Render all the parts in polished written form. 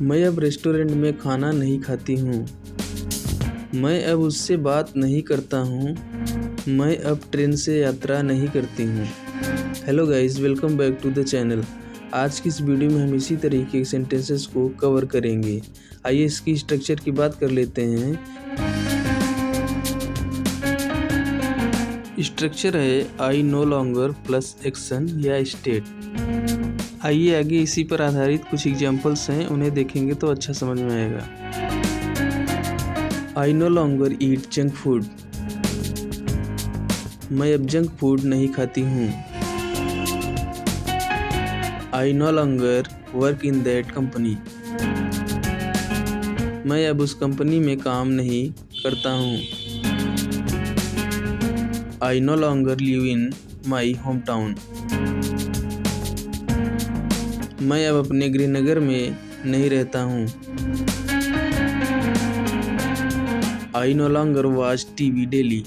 मैं अब रेस्टोरेंट में खाना नहीं खाती हूँ। मैं अब उससे बात नहीं करता हूँ। मैं अब ट्रेन से यात्रा नहीं करती हूँ। Hello guys, welcome back to the channel. आज की इस वीडियो में हम इसी तरीके के सेंटेंसेस को कवर करेंगे। आइए इसकी स्ट्रक्चर की बात कर लेते हैं। स्ट्रक्चर है आई नो लॉन्गर प्लस एक्शन या स्टेट। आइए आगे इसी पर आधारित कुछ एग्जाम्पल्स हैं, उन्हें देखेंगे तो अच्छा समझ में आएगा। आई नो लॉन्गर ईट जंक फूड। मैं अब जंक फूड नहीं खाती हूँ। I no longer work in that company. मैं अब उस कंपनी में काम नहीं करता हूँ। I no longer live in my home town. मैं अब अपने गृहनगर में नहीं रहता हूँ। I no longer watch TV daily.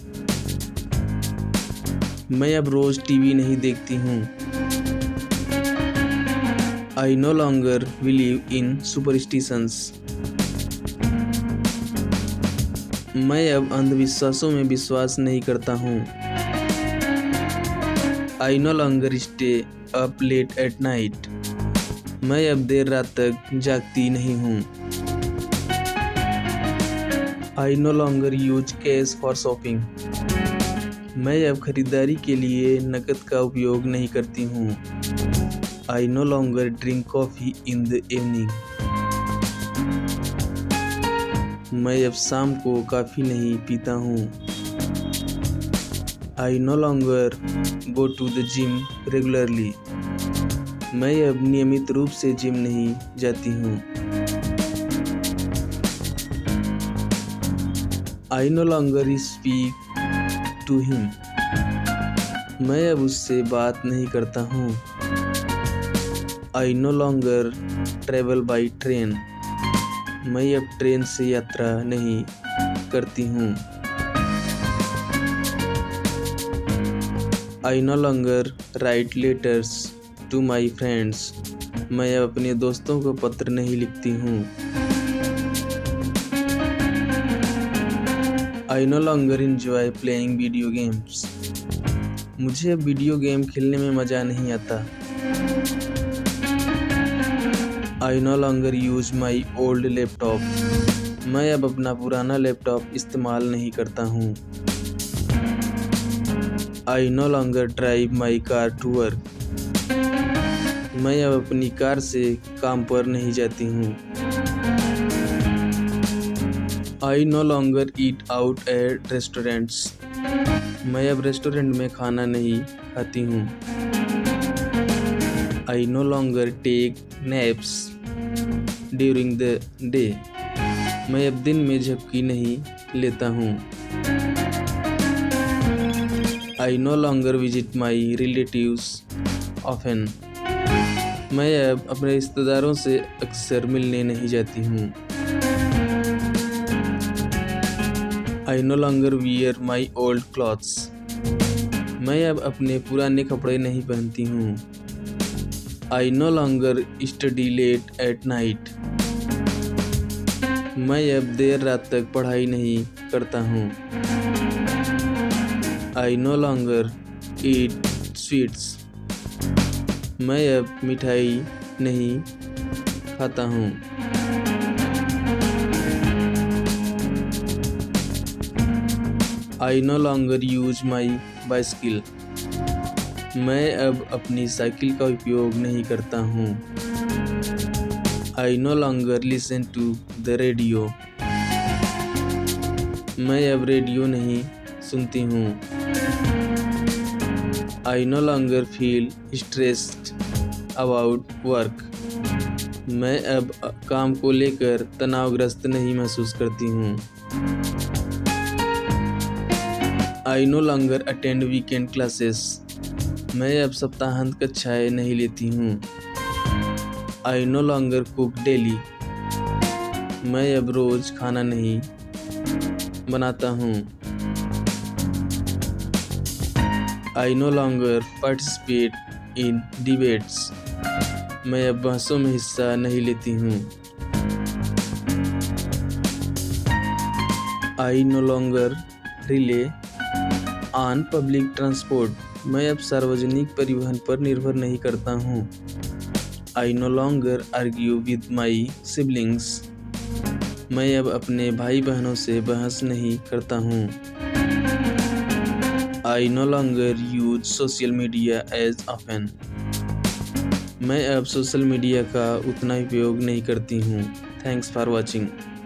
मैं अब रोज टीवी नहीं देखती हूँ। I no longer believe in superstitions. मैं अब अंधविश्वासों में विश्वास नहीं करता हूँ। I no longer stay up late at night. मैं अब देर रात तक जागती नहीं हूँ। I no longer use cash for shopping. मैं अब खरीदारी के लिए नकद का उपयोग नहीं करती हूँ। I no longer drink coffee in the evening. मैं अब शाम को कॉफ़ी नहीं पीता हूँ। I no longer go to the gym regularly. मैं अब नियमित रूप से जिम नहीं जाती हूँ। I no longer speak to him. मैं अब उससे बात नहीं करता हूँ। I no longer travel by train. मैं अब ट्रेन से यात्रा नहीं करती हूँ। I no longer write letters to my friends. मैं अब अपने दोस्तों को पत्र नहीं लिखती हूँ। I no longer enjoy playing video games. मुझे अब वीडियो गेम खेलने में मज़ा नहीं आता। I no longer use my old laptop. मैं अब अपना पुराना लैपटॉप इस्तेमाल नहीं करता हूँ। I no longer drive my car to work. मैं अब अपनी कार से काम पर नहीं जाती हूँ। I no longer eat out at restaurants. मैं अब रेस्टोरेंट में खाना नहीं खाती हूँ। I no longer take naps during the day. मैं अब दिन में झपकी नहीं लेता हूँ। I no longer visit my relatives often. मैं अब अपने रिश्तेदारों से अक्सर मिलने नहीं जाती हूँ। I no longer wear my old clothes. मैं अब अपने पुराने कपड़े नहीं पहनती हूँ। I no longer study late at night. मैं अब देर रात तक पढ़ाई नहीं करता हूँ। I no longer eat sweets. मैं अब मिठाई नहीं खाता हूँ। I no longer use my bicycle. मैं अब अपनी साइकिल का उपयोग नहीं करता हूँ। I no longer listen to the radio. मैं अब रेडियो नहीं सुनती हूँ। I no longer feel stressed about work. मैं अब काम को लेकर तनावग्रस्त नहीं महसूस करती हूँ। I no longer attend weekend classes. मैं अब सप्ताहांत कक्षाएं नहीं लेती हूँ। I no longer cook daily. मैं अब रोज खाना नहीं बनाता हूँ। I no longer participate in debates. मैं अब बहसों में हिस्सा नहीं लेती हूँ। I no longer relay on public transport. मैं अब सार्वजनिक परिवहन पर निर्भर नहीं करता हूँ। I no longer argue with my siblings. मैं अब अपने भाई बहनों से बहस नहीं करता हूँ। I no longer use social media as often. मैं अब सोशल मीडिया का उतना उपयोग नहीं करती हूँ। Thanks for watching.